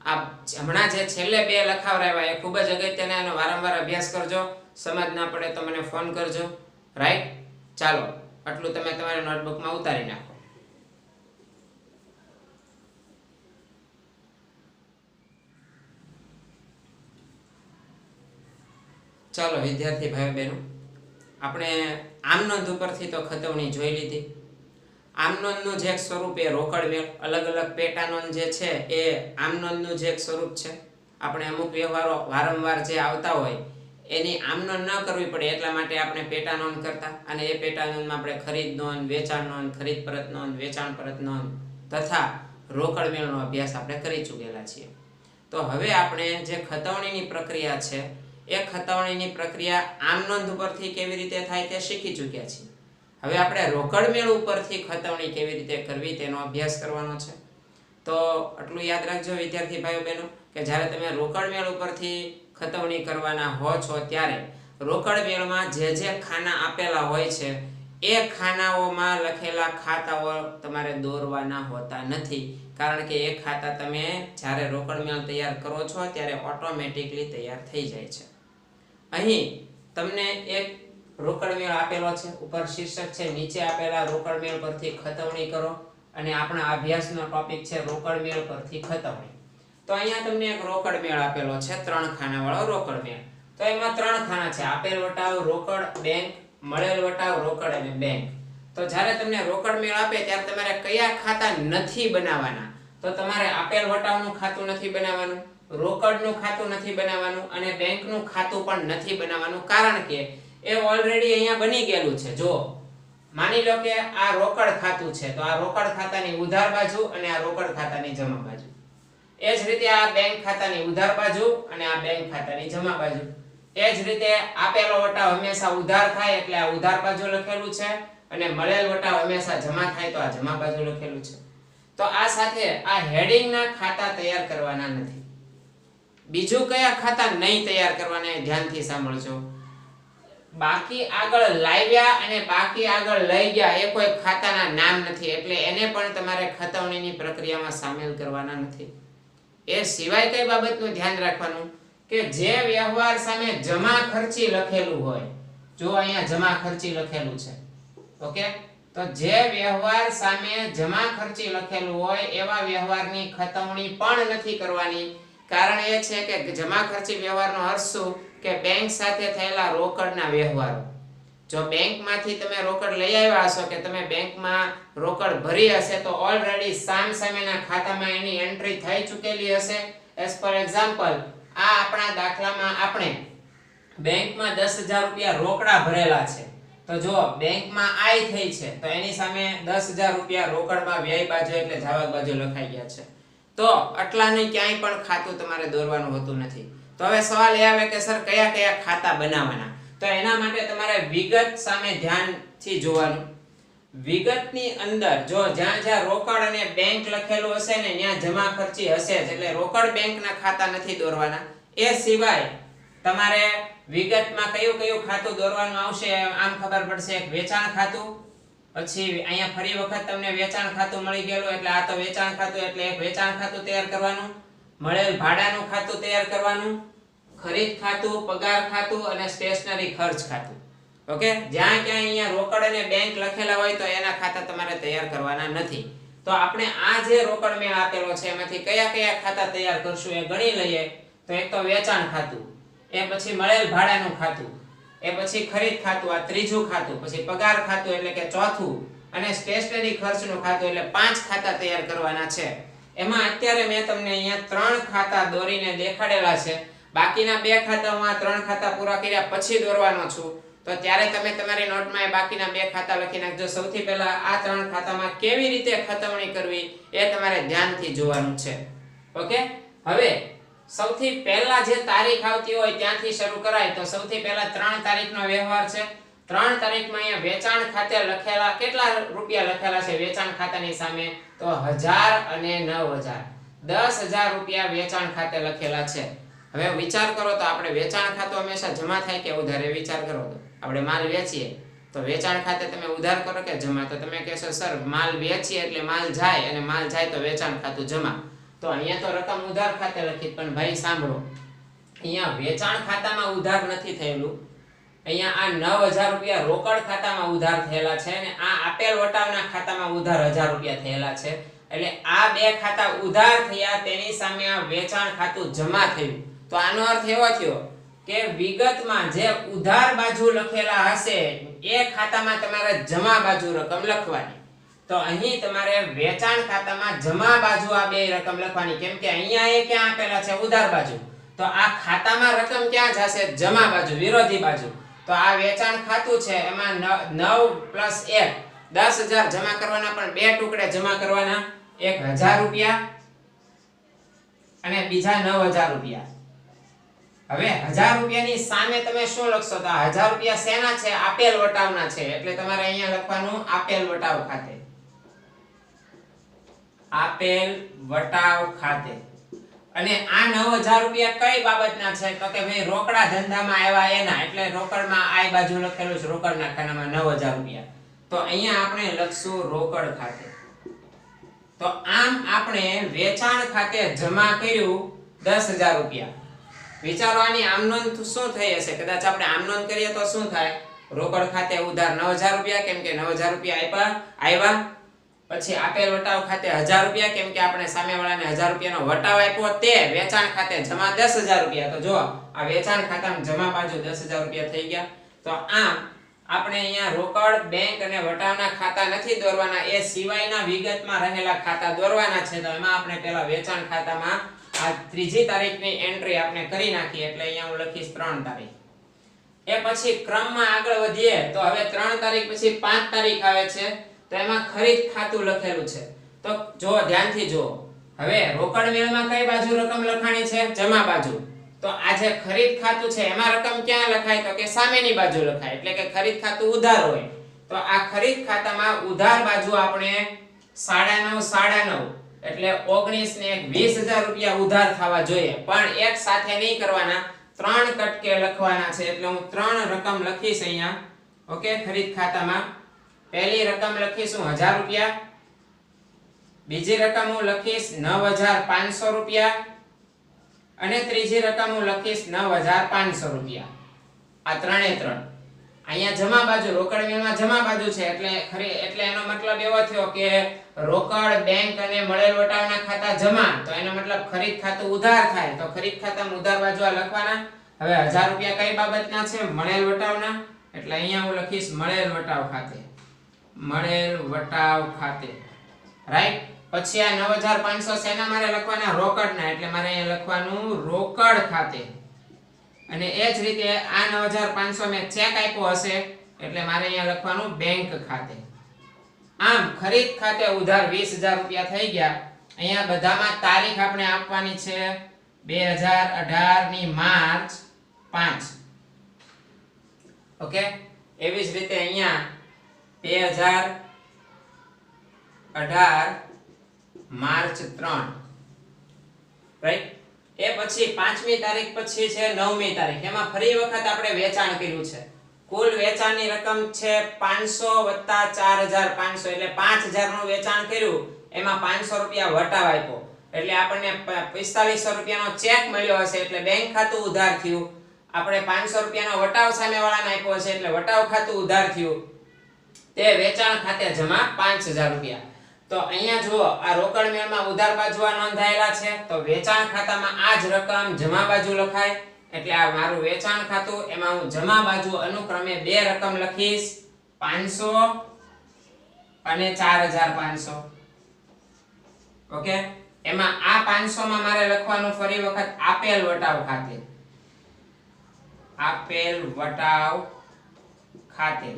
આ હમણાં જે છેલ્લે બે લખાવરાવ્યા એ ખૂબ જ અગત્યના, એનો વારંવાર અભ્યાસ કરજો. સમજ ના પડે તો મને ફોન કરજો. રાઈટ, ચાલો આટલું તમે તમારા નોટબુકમાં ઉતારી નાખો. ચાલો વિદ્યાર્થી ભાઈ બહેનો, આપણે આમ નોંધ ઉપરથી તો ખતવણી જોઈ લીધી. આમ નોંધનું જે એક સ્વરૂપ એ રોકડ મેળ, અલગ અલગ પેટા નોંધ જે છે એ આમ નોંધનું જે એક સ્વરૂપ છે. આપણે અમુક વ્યવહારો વારંવાર જે આવતા હોય એની આમ નોંધ ન કરવી પડે એટલા માટે આપણે પેટા નોંધ કરતા, અને એ પેટા નોંધમાં આપણે ખરીદ નોંધ, વેચાણ નોંધ, ખરીદ પરત નોંધ, વેચાણ પરત નોંધ તથા રોકડ મેળનો અભ્યાસ આપણે કરી ચૂકેલા છીએ. તો હવે આપણે જે ખતવણીની પ્રક્રિયા છે એ ખતવણીની પ્રક્રિયા આમ નોંધ ઉપરથી કેવી રીતે થાય તે શીખી ચૂક્યા છીએ. હવે આપણે રોકડ મેળ ઉપરથી ખતવણી કેવી રીતે કરવી તેનો અભ્યાસ કરવાનો છે. તો આટલું યાદ રાખજો વિદ્યાર્થી ભાઈઓ બહેનો કે જ્યારે તમે રોકડ મેળ ઉપરથી ખતવણી કરવાના હો છો ત્યારે રોકડ મેળમાં જે ખાના આપેલા હોય છે એ ખાનાઓમાં લખેલા ખાતાઓ તમારે દોરવાના હોતા નથી, કારણ કે એ ખાતા તમે જ્યારે રોકડ મેળ તૈયાર કરો છો ત્યારે ઓટોમેટિકલી તૈયાર થઈ જાય છે. અહીં તમને એક રોકડ મેળ આપેલો છે, ઉપર શીર્ષક છે, નીચે આપેલા રોકડ મેળ પરથી ખતવણી કરો, અને આપણા અભ્યાસનો ટોપિક છે રોકડ મેળ પરથી ખતવણી. તો અહીંયા તમને એક રોકડ મેળ આપેલો છે, 3 ખાનાવાળો રોકડ મેળ. તો એમાં 3 ખાના છે, આપેલ વટાવ, રોકડ, બેંક, મળેલ વટાવ, રોકડ અને બેંક. તો જ્યારે તમને રોકડ મેળ આપે ત્યારે તમારે કયા ખાતા નથી બનાવવાના? તો તમારે આપેલ વટાવનું ખાતું નથી બનાવવાનું, રોકડનું ખાતું નથી બનાવવાનું, અને બેંકનું ખાતું પણ નથી બનાવવાનું, કારણ કે એ ઓલરેડી અહીંયા બની ગયેલું છે. જો માની લો કે આ રોકડ ખાતું છે, તો આ રોકડ ખાતાની ઉધાર બાજુ અને આ રોકડ ખાતાની જમા બાજુ. એ જ રીતે આ બેંક ખાતાની ઉધાર બાજુ અને આ બેંક ખાતાની જમા બાજુ. એ જ રીતે આપેલો વટાવ હંમેશા ઉધાર થાય એટલે આ ઉધાર બાજુ લખેલું છે, અને મળેલ વટાવ હંમેશા જમા થાય તો આ જમા બાજુ લખેલું છે. તો આ સાથે આ હેડિંગના ખાતા તૈયાર કરવાના નથી. બીજું કયા ખાતા નહીં તૈયાર કરવાના ધ્યાનથી સાંભળજો. બાકી આગળ લાવ્યા અને બાકી આગળ લઈ ગયા એ કોઈ ખાતાના નામ નથી, એટલે એને પણ તમારે ખતવણીની પ્રક્રિયામાં સામેલ કરવાના નથી. એ સિવાય કઈ બાબતનું ધ્યાન રાખવાનું કે જે વ્યવહાર સામે જમા ખર્ચી લખેલું હોય, જો અહીંયા જમા ખર્ચી લખેલું છે, ઓકે, તો જે વ્યવહાર સામે જમા ખર્ચી લખેલું હોય એવા વ્યવહારની ખતવણી પણ નથી કરવાની. કારણ એ છે કે જમા ખર્ચી વ્યવહારનો અર્થ શું કે બેંક સાથે થયેલા રોકડના વ્યવહારો. જો બેંકમાંથી તમે રોકડ લઈ આવ્યા હશો કે તમે બેંકમાં રોકડ ભરી હશે તો ઓલરેડી સામેના ખાતામાં એની એન્ટ્રી થઈ ચૂકેલી હશે. એઝ પર એક્ઝામ્પલ, આ આપણા દાખલામાં આપણે બેંકમાં 10,000 રૂપિયા રોકડા ભરેલા છે. તો જો બેંકમાં આય થઈ છે તો એની સામે 10,000 રૂપિયા રોકડમાં વ્યય બાજુ એટલે જાવક બાજુ લખાઈ ગયા છે. તો આટલાની ક્યાંય પણ ખાતું તમારે દોરવાનું હોતું નથી. તો હવે સવાલ એ આવે કે સર કયા કયા ખાતા બનાવવાના? તો એના માટે તમારે વિગત સામે ધ્યાનથી જોવાનું. વિગતની અંદર જો જ્યાં રોકડ અને બેંક લખેલું હશે ને ત્યાં જમા ખર્ચી હશે જ, એટલે રોકડ બેંકના ખાતા નથી દોરવાના. એ સિવાય તમારે વિગતમાં કયું ખાતું દોરવાનું આવશે આમ ખબર પડશે. એક વેચાણ ખાતું, પછી અહીંયા ફરી વખત તમને વેચાણ ખાતું મળી ગયેલું એટલે આ તો વેચાણ ખાતું, એટલે એક વેચાણ ખાતું તૈયાર કરવાનું, મળેલ ભાડાનું ખાતું તૈયાર કરવાનું, ખરીદ ખાતું, પગાર ખાતું અને સ્ટેશનરી ખર્ચ ખાતું. ઓકે, જ્યાં ક્યાં અહીંયા રોકડ અને બેંક લખેલા હોય તો એના ખાતા તમારે તૈયાર કરવાના નથી. તો આપણે આ જે રોકડ મેળ આપેલો છે એમાંથી કયા ખાતા તૈયાર કરશું એ ગણી લઈએ. તો એક તો વેચાણ ખાતું, એ પછી મળેલ ભાડાનું ખાતું, એ પછી ખરીદ ખાતું, આ ત્રીજું ખાતું, પછી પગાર ખાતું એટલે કે ચોથું, અને સ્ટેશનરી ખર્ચનું ખાતું, એટલે 5 ખાતા તૈયાર કરવાના છે. એમાં અત્યારે મેં તમને અહીંયા 3 ખાતા દોરીને દેખાડેલા છે. બાકીના 2 ખાતા હું આ 3 ખાતા પૂરા કર્યા પછી દોરવાનો છું. તો ત્યારે તમે તમારી નોટમાં એ બાકીના 2 ખાતા લખી નાખજો. સૌથી પહેલા આ 3 ખાતામાં કેવી રીતે ખતવણી કરવી એ તમારે ધ્યાનથી જોવાનું છે. ઓકે, હવે સૌથી પહેલા જે તારીખ આવતી હોય ત્યાંથી શરૂ કરાય. તો સૌથી પહેલા 3 તારીખનો વ્યવહાર છે. 3 તારીખમાં અહીંયા વેચાણ ખાતે લખેલા કેટલા રૂપિયા લખેલા છે વેચાણ ખાતાની સામે? તો 1000 અને 9000, 10,000 રૂપિયા વેચાણ ખાતે લખેલા છે. હવે વિચાર કરો તો આપણે વેચાણ ખાતું હંમેશા જમા થાય કે ઉધાર? એ વિચાર કરો તો આપણે માલ વેચીએ તો વેચાણ ખાતે તમે ઉધાર કરો કે જમા? તો તમે કહેશો સર માલ વેચીએ એટલે માલ જાય, અને માલ જાય તો વેચાણ ખાતું જમા. તો અહીંયા તો રકમ ઉધાર ખાતે લખી, પણ ભાઈ સાંભળો, અહીંયા વેચાણ ખાતામાં ઉધાર નથી થયેલું, અહીંયા આ 9000 રૂપિયા રોકડ ખાતામાં ઉધાર થયેલા છે અને આ આપેલ વટાવના ખાતામાં ઉધાર 1000 રૂપિયા થયેલા છે. એટલે આ બે ખાતા ઉધાર થયા, તેની સામે આ વેચાણ ખાતું જમા થયું. તો આનો અર્થ એવો થયો કે વિગતમાં જે ઉધાર બાજુ લખેલા હશે એ ખાતામાં તમારે જમા બાજુ રકમ લખવાની. તો અહીં તમારે વેચાણ ખાતામાં જમા બાજુ આ બે રકમ લખવાની, કેમ કે અહીંયા એ ક્યાં આપેલા છે? ઉધાર બાજુ. તો આ ખાતામાં રકમ ક્યાં જશે? જમા બાજુ, વિરોધી બાજુ. તો આ વેચાણ ખાતું છે, એમાં 9 + 1 10,000 જમા કરવાના, પણ બે ટુકડે જમા કરવાના. 1000 રૂપિયા અને બીજા 9000 રૂપિયા. હવે 1000 રૂપિયાની સામે તમે શું લખશો? તો 1000 રૂપિયા શેના છે? આપેલ વટાવના છે. એટલે તમારે અહીંયા લખવાનું આપેલ વટાવ ખાતે. આપેલ વટાવ ખાતે. અને આ 9000 રૂપિયા કઈ બાબતના છે? તો કે ભાઈ રોકડા ધંધામાં આવ્યા એના. એટલે રોકડમાં આ બાજુ લખેલું છે રોકડના ખાનામાં 9000 રૂપિયા. તો અહીંયા આપણે લખશું રોકડ ખાતે. તો આમ આપણે વેચાણ ખાતે જમા કર્યું 10000 રૂપિયા. વિચારો આની આમ નોંધ શું થઈ હશે? કદાચ આપણે આમ નોંધ કરીએ તો શું થાય? રોકડ ખાતે ઉધાર 9000 રૂપિયા, કેમ કે 9000 રૂપિયા આવ્યા. પછી આપેલ વટાવ ખાતે 1000 રૂપિયા, કેમ કે આપણે સામેવાળાને 1000 રૂપિયાનો વટાવ આપ્યો, તે વેચાણ ખાતે જમા 10000 રૂપિયા. તો જો આ વેચાણ ખાતામાં જમા બાજુ 10000 રૂપિયા થઈ ગયા. તો આમ આપણે અહીંયા રોકડ, બેંક અને વટાવના ખાતા નથી દોરવાના, એ સિવાયના વિગતમાં રહેલા ખાતા દોરવાના છે. તો એમાં આપણે પહેલા વેચાણ ખાતામાં આ 3જી તારીખની એન્ટ્રી આપણે કરી નાખીએ. એટલે અહીંયા હું લખીશ 3 તારીખ. એ પછી ક્રમમાં આગળ વધીએ તો હવે 3 તારીખ પછી 5 તારીખ આવે છે. તો એમાં ખરીદ ખાતું લખેલું છે. તો જો ધ્યાનથી જો, હવે રોકડ મેળમાં કઈ બાજુ રકમ લખાણી છે? જમા બાજુ. તો આ જે ખરીદ ખાતું છે એમાં રકમ ક્યાં લખાય? તો કે સામેની બાજુ લખાય. એટલે કે ખરીદ ખાતું ઉધાર હોય. તો આ ખરીદ ખાતામાં ઉધાર બાજુ આપણે 9.5 એટલે 19 ને 20000 રૂપિયા ઉધાર થવા જોઈએ, પણ એક સાથે નહીં કરવાના, 3 કટકે લખવાના છે. એટલે હું 3 રકમ લખીશ અહીંયા. ઓકે, ખરીદ ખાતામાં પહેલી રકમ લખીશું 1000 રૂપિયા, બીજી રકમ હું લખીશ 9500 રૂપિયા અને ત્રીજી રકમ હું લખીશ 9500 રૂપિયા. આ 3 અહીંયા જમા બાજુ, રોકડ મેળમાં જમા બાજુ છે. એટલે એનો મતલબ એવો થયો કે રોકડ, બેંક અને મળેલ વટાવના ખાતા જમા. તો એનો મતલબ ખરીદ ખાતું ઉધાર થાય. તો ખરીદ ખાતામાં ઉધાર બાજુ આ લખવાના. હવે 1000 રૂપિયા કઈ બાબતના છે? મળેલ વટાવના. એટલે અહીંયા હું લખીશ મળેલ વટાવ ખાતે. મળેલ વટાવ ખાતે, રાઈટ. પછી આ 9500 શેના મારે લખવાના? રોકડના. એટલે મારે અહીંયા લખવાનું રોકડ ખાતે. અને એ જ રીતે આ 9500 મેં ચેક આપ્યો હશે, એટલે મારે અહીંયા લખવાનું બેંક ખાતે. આમ ખરીદ ખાતે ઉધાર 20000 રૂપિયા થઈ ગયા. અહીંયા બધામાં તારીખ આપણે આપવાની છે 2018 ની માર્ચ 5. ઓકે, એવી જ રીતે અહીંયા 2018 માર્ચ 3, રાઈટ. એ પછી 5મી તારીખ પછી છે 9મી તારીખ. એમાં ફરી વખત આપણે વેચાણ કર્યું છે. કુલ વેચાણની રકમ છે 500 + 4500, એટલે 5000 નું વેચાણ કર્યું. એમાં 500 રૂપિયા વટાવ આપ્યો, એટલે આપણને 4500 રૂપિયાનો ચેક મળ્યો હશે, એટલે બેંક ખાતું ઉધાર થયું. આપણે 500 રૂપિયાનો વટાવ સામેવાળાને આપ્યો હશે, એટલે વટાવ ખાતું ઉધાર થયું. તે વેચાણ ખાતે જમા 5000 રૂપિયા. તો અહીંયા જુઓ, આ રોકડ મેળમાં ઉધાર બાજુ આ નોંધાયેલા છે. તો વેચાણ ખાતામાં આ જ રકમ જમા બાજુ લખાય. એટલે આ મારું વેચાણ ખાતું, એમાં હું જમા બાજુ અનુક્રમે 2 રકમ લખીશ, 500 અને 4500. ઓકે, એમાં આ 500 માં મારે લખવાનું ફરી વખત આપેલ વટાવ ખાતે. આપેલ વટાવ ખાતે.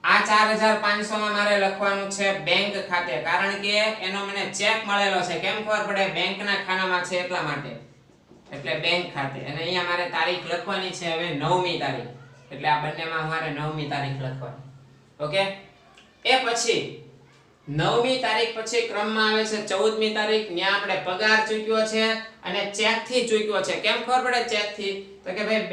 આ 4500 માં મારે લખવાનું છે બેંક ખાતે, કારણ કે એનો મને ચેક મળેલો છે. કેમ ખબર પડે? બેંકના ખાનામાં છે એટલા માટે. એટલે બેંક ખાતે. અને અહીંયા મારે તારીખ લખવાની છે હવે 9મી તારીખ. એટલે આ બંનેમાં મારે 9મી તારીખ લખવાની. ઓકે, એ પછી 9મી તારીખ પછી ક્રમમાં આવે છે 14મી તારીખ. ત્યાં આપણે પગાર ચૂક્યો છે અને ચેક થી ચૂક્યો છે. કેમ ખબર પડે ચેક થી? તો કે ભાઈ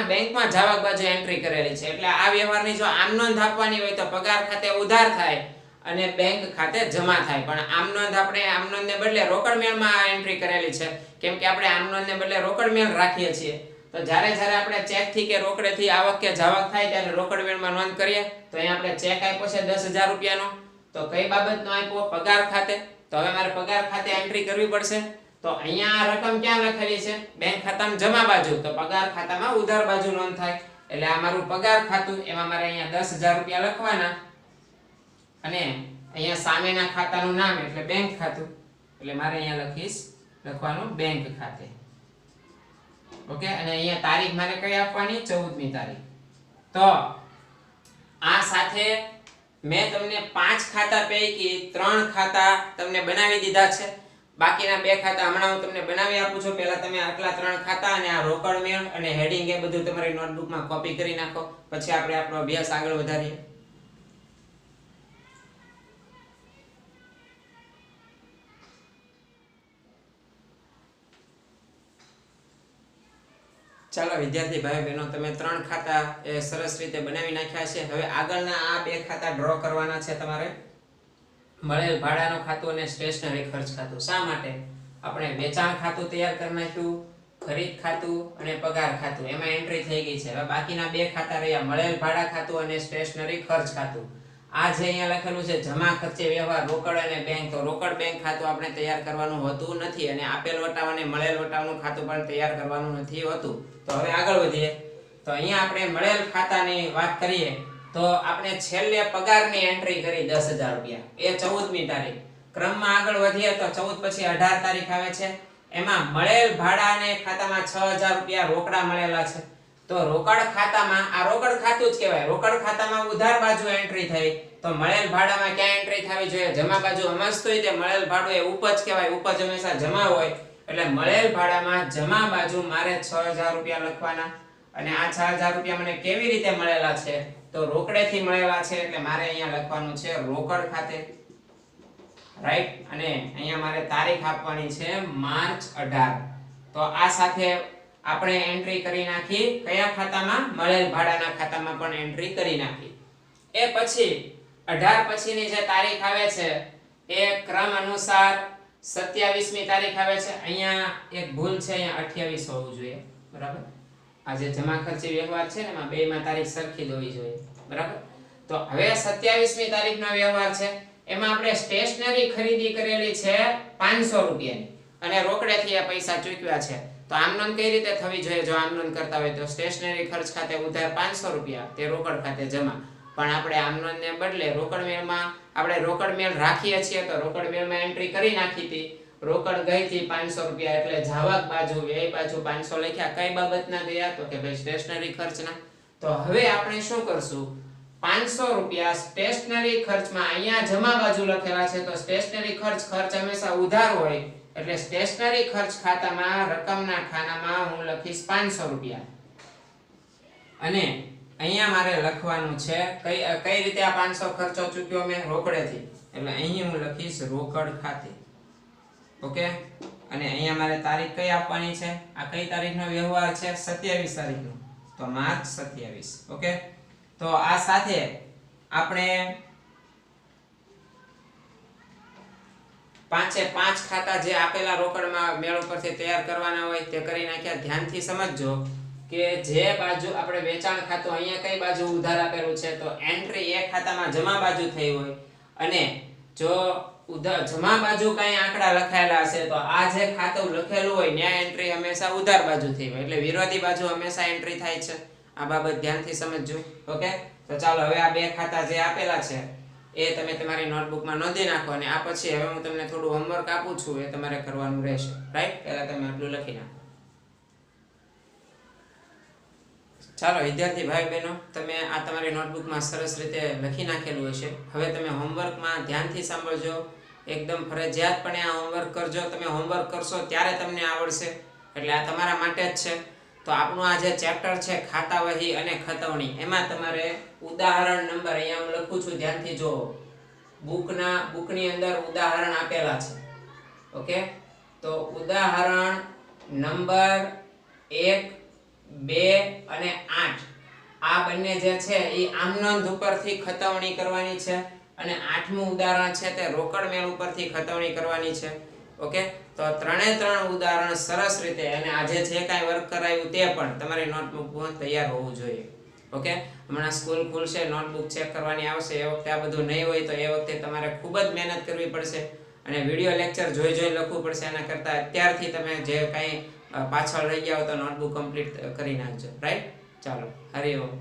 બેંકમાં જાવક બાજુ એન્ટ્રી કરેલી છે. એટલે આ વ્યવહારની જો આમ નોંધ આપવાની હોય તો પગાર ખાતે ઉધાર થાય અને બેંક ખાતે જમા થાય. પણ આમ નોંધ આપણે આમ નોંધને બદલે રોકડ મેળમાં એન્ટ્રી કરેલી છે, કેમ કે આપણે આમ નોંધને બદલે રોકડ મેળ રાખીએ છીએ. તો જ્યારે જ્યારે આપણે ચેકથી કે રોકડેથી આવક કે જાવક થાય ત્યારે રોકડ મેળમાં નોંધ કરીએ તો અહીં આપણે ચેક આપ્યો છે 10,000 રૂપિયાનો, તો કઈ બાબતનો આપ્યો? પગાર ખાતે. તો હવે મારે પગાર ખાતે એન્ટ્રી કરવી પડશે. તો અહીંયા આ રકમ ક્યાં લખેલી છે? બેંક ખાતામાં જમા બાજુ. તો પગાર ખાતામાં ઉધાર બાજુ નોંધ થાય. એટલે આ મારું પગાર ખાતું, એમાં મારે અહીંયા 10,000 રૂપિયા લખવાના અને અહીંયા સામેના ખાતાનું નામ એટલે બેંક ખાતું. એટલે મારે અહીંયા લખવાનું બેંક ખાતે. ઓકે, અને અહીંયા તારીખ મારે કઈ આપવાની? 14મી તારીખ. તો આ સાથે મેં તમને 5 ખાતા પૈકી 3 ખાતા તમને બનાવી દીધા છે. બાકીના 2 ખાતા હમણાં હું તમને બનાવી આપું છું. પહેલા તમે આટલા 3 ખાતા અને આ રોકડ મેળ અને હેડિંગ એ બધું તમારી નોટબુકમાં કોપી કરી નાખો. પછી આપણે આપણો અભ્યાસ આગળ વધારીએ. ચાલો વિદ્યાર્થી ભાઈ બહેનો, તમે 3 ખાતા એ સરસ રીતે બનાવી નાખ્યા છે. હવે આગળના આ 2 ખાતા ડ્રો કરવાના છે તમારે. મળેલ ભાડાનું ખાતું અને સ્ટેશનરી ખર્ચ ખાતું. શા માટે? આપણે વેચાણ ખાતું તૈયાર કરી નાખ્યું, ખરીદ ખાતું અને પગાર ખાતું, એમાં એન્ટ્રી થઈ ગઈ છે. હવે બાકીના 2 ખાતા રહ્યા, મળેલ ભાડા ખાતું અને સ્ટેશનરી ખર્ચ ખાતું. આ જે અહીંયા લખેલું છે જમા ખર્ચે વ્યવહાર રોકડ અને બેંક, તો રોકડ બેંક ખાતું આપણે તૈયાર કરવાનું હોતું નથી અને આપેલ વટાવ અને મળેલ વટાવનું ખાતું પણ તૈયાર કરવાનું નથી હોતું. તો હવે આગળ વધીએ. તો અહીંયા આપણે મળેલ ખાતાની વાત કરીએ તો આપણે છેલ્લે પગારની એન્ટ્રી કરી 10,000 રૂપિયા, એ 14મી તારીખ. ક્રમમાં આગળ વધીએ તો 14 પછી 18 તારીખ આવે છે. એમાં મળેલ ભાડાને ખાતામાં 6,000 રૂપિયા રોકડા મળેલા છે. તો રોકડ ખાતામાં, આ રોકડ ખાતું જ કહેવાય, રોકડ ખાતામાં ઉધાર બાજુ એન્ટ્રી થઈ. તો મળેલ ભાડામાં ક્યાં એન્ટ્રી થવી જોઈએ? જમા બાજુ હમણાં હોય તે મળેલ ભાડું એ ઉપજ કહેવાય, ઉપજ હંમેશા જમા હોય. એટલે મળેલ ભાડામાં જમા બાજુ મારે 6,000 રૂપિયા લખવાના. અને આ 6,000 રૂપિયા મને કેવી રીતે મળેલા છે? તો રોકડેથી મળેલા છે. એટલે મારે અહીંયા લખવાનું છે રોકડ ખાતે, રાઈટ. અને અહીંયા મારે તારીખ આપવાની છે માર્ચ 18. તો આ સાથે આપણે એન્ટ્રી કરી નાખી કયા ખાતામાં? મળેલ ભાડાના ખાતામાં પણ એન્ટ્રી કરી નાખી. એ પછી 18 પછીની જે તારીખ આવે છે એ ક્રમ અનુસાર 27મી તારીખ આવે છે. અહીંયા એક ભૂલ છે, અહીંયા 28 હોવું જોઈએ, બરાબર. આ જે જમા ખર્ચી વ્યવહાર છે ને એમાં બેમાં તારીખ સરખી જ હોવી જોઈએ, બરાબર. તો હવે 27મી તારીખનો વ્યવહાર છે. એમાં આપણે સ્ટેશનરી ખરીદી કરેલી છે 500 રૂપિયાની અને રોકડેથી આ પૈસા ચૂકવ્યા છે. તો આમ નોંધ કઈ રીતે થવી જોઈએ? જો આમ નોંધ કરતા હોય તો સ્ટેશનરી ખર્ચ ખાતે ઉધાર 500 રૂપિયા, તે રોકડ ખાતે જમા. પણ આપણે આમ નોંધને બદલે રોકડ મેળમાં આપણે રોકડ મેળ રાખીએ છીએ, તો રોકડ મેળમાં એન્ટ્રી કરી નાખી હતી. રોકડ ગઈ હતી 500 રૂપિયા, એટલે જાવક બાજુ વ્યય બાજુ 500 લખ્યા. કઈ બાબતના ગયા? તો કે ભાઈ સ્ટેશનરી ખર્ચના. તો હવે આપણે શું કરશું? 500 રૂપિયા સ્ટેશનરી ખર્ચમાં અહીંયા જમા બાજુ લખેલા છે. તો સ્ટેશનરી ખર્ચ હંમેશા ઉધાર હોય, એટલે સ્ટેશનરી ખર્ચ ખાતામાં રકમના ખાનામાં હું લખીશ 500 રૂપિયા. અને અહીંયા મારે લખવાનું છે કઈ રીતે આ 500 ખર્ચો ચૂક્યો મેં? રોકડેથી. એટલે અહીં હું લખીશ રોકડ ખાતે. ઓકે. અને અહીંયા મારે તારીખ કઈ આપવાની છે? આ કઈ તારીખનો વ્યવહાર છે? 27 તારીખનો. તો માર્ચ 27. ઓકે. તો આ સાથે આપણે 5 ખાતા જે આપેલા રોકડમાં મેળ ઉપરથી તૈયાર કરવાના હોય તે કરી નાખ્યા. ધ્યાનથી સમજજો કે જે બાજુ આપણે વેચાણ ખાતું, અહીંયા કઈ બાજુ ઉધાર આપેલું છે? તો એન્ટ્રી એ ખાતામાં જમા બાજુ થઈ હોય. અને જો જમા બાજુ કઈ આંકડા લખાયેલા હશે તો આ જે ખાતું લખેલું હોય ત્યાં એન્ટ્રી હંમેશા ઉધાર બાજુ થઈ હોય. એટલે વિરોધી બાજુ હંમેશા એન્ટ્રી થાય છે. આ બાબત ધ્યાનથી સમજજો. ઓકે. તો ચાલો હવે આ 2 ખાતા જે આપેલા છે એ તમે તમારી નોટબુકમાં નોંધી નાખો. અને આ પછી હવે હું તમને થોડું હોમવર્ક આપું છું, એ તમારે કરવાનું રહેશે, રાઈટ. પહેલા તમે આટલું લખી નાખો. ચાલો વિદ્યાર્થી ભાઈ બહેનો, તમે આ તમારી નોટબુકમાં સરસ રીતે લખી નાખેલું હશે. હવે તમે હોમવર્કમાં ધ્યાનથી સાંભળજો. એકદમ ફરજિયાતપણે આ હોમવર્ક કરજો. તમે હોમવર્ક કરશો ત્યારે તમને આવડશે, એટલે આ તમારા માટે જ છે. તો આપણું આ જે ચેપ્ટર છે ખાતા વહી અને ખતવણી, એમાં તમારે ઉદાહરણ નંબર અહીંયા હું લખું છું, ધ્યાનથી જુઓ. બુકની અંદર ઉદાહરણ આપેલા છે. ઓકે. તો ઉદાહરણ નંબર 1, 2 અને 8 આ બંને જે છે એ આમનોંધ ઉપરથી ખતવણી કરવાની છે. અને 8મું ઉદાહરણ છે તે રોકડ મેળ ઉપરથી ખતવણી કરવાની છે. ઓકે, તો ત્રણ ઉદાહરણ સરસ રીતે અને આજે જે કાંઈ વર્ક કરાયું તે પણ તમારી નોટબુકમાં તૈયાર હોવું જોઈએ. ઓકે, હમણાં સ્કૂલ ખુલશે, નોટબુક ચેક કરવાની આવશે, એ વખતે આ બધું નહીં હોય તો એ વખતે તમારે ખૂબ જ મહેનત કરવી પડશે અને વિડીયો લેક્ચર જોઈ લખવું પડશે. એના કરતાં અત્યારથી તમે જે કાંઈ પાછળ રહી ગયા હો તો નોટબુક કમ્પ્લીટ કરી નાખજો. રાઈટ? ચાલો, હરિ ઓમ.